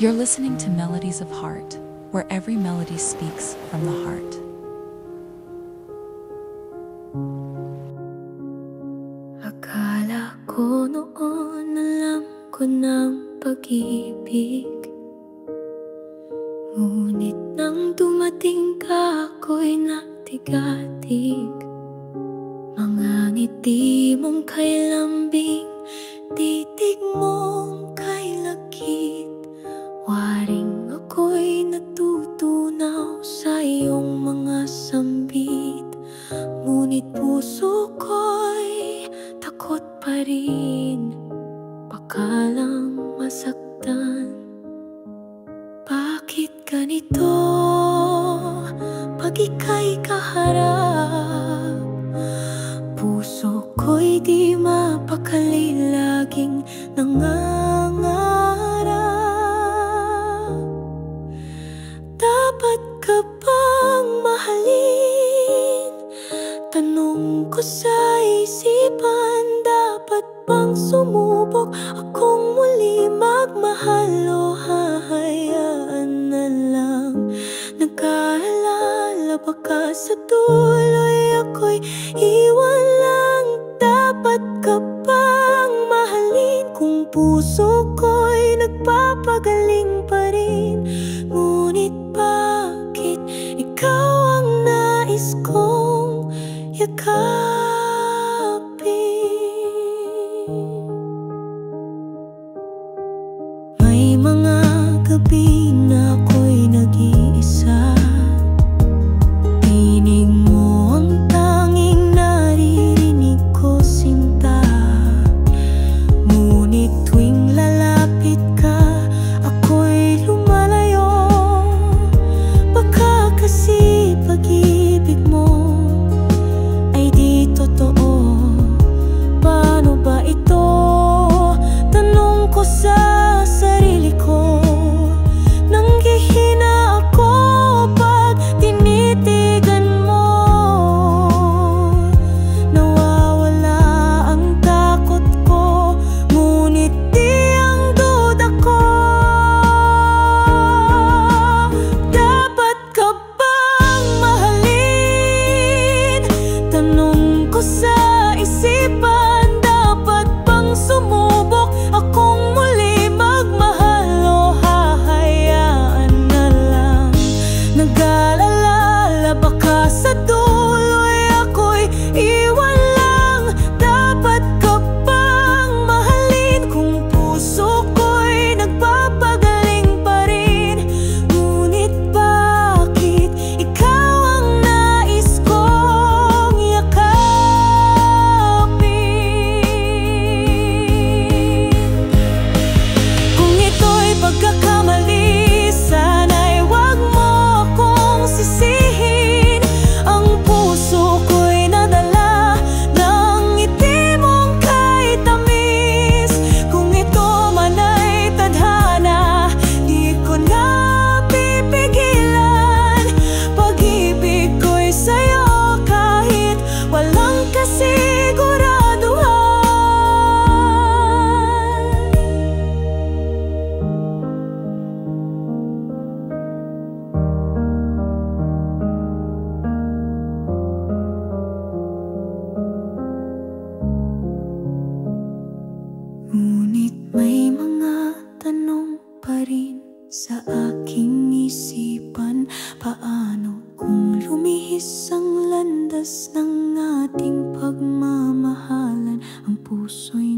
You're listening to Melodies of Heart, where every melody speaks from the heart. Akala ko noon alam ko ng pag-ibig, ngunit nang dumating ka ako'y natigatig. Mga ngiti mong kay lambing, titig mong kay lakit, waring ako'y natutunaw sa iyong mga sambit. Ngunit puso ko'y takot pa rin, baka lang masaktan. Bakit ganito pag ika'y kaharap? Puso ko'y di mapakali, laging nangangarap. Dapat ka bang mahalin? Tanong ko sa isipan. Dapat bang sumubok akong muli magmahal, o hahayaan na lang? Nag-aalala baka sa tuloy ako'y iwan lang. Dapat ka bang mahalin kung puso ko'y nagpapagaling pa rin? Ngunit bakit ikaw ang nais kong yakapin? May mga gabi na ako'y nag-iisa, tinig mo ang tanging naririnig ko, sinta. Ngunit tuwing lalapit ka, ako'y lumalayo. Baka kasi pag-ibig mo ay di totoo. Paano ba ito? Tanong ko sa sarili ko. Nanghihina ako pag tinitigan mo. Nawawala ang takot ko, ngunit di ang duda ko. Dapat ka bang mahalin? Tanong ko sa isipan. Dapat bang sumubok akong muli magmahal, o hahayaan na lang? Nag-aalala baka sa tuloy ako'y iwan lang. Dapat ka bang mahalin kung puso ko'y nagpapagaling pa rin? Ngunit bakit ikaw ang nais kong yakapin? Kung ito'y pagkakamali, sana'y wag mo akong sisihin. Ang puso ko'y nadala ng ngiti mong kay tamis. Kung ito man ay tadhana, di ko na pipigilan. Pag-ibig ko'y sa'yo kahit walang kasiguraduhan. Ngunit may mga tanong pa rin sa aking isipan. Paano kung lumihis ang landas ng ating pagmamahalan? Ang puso'y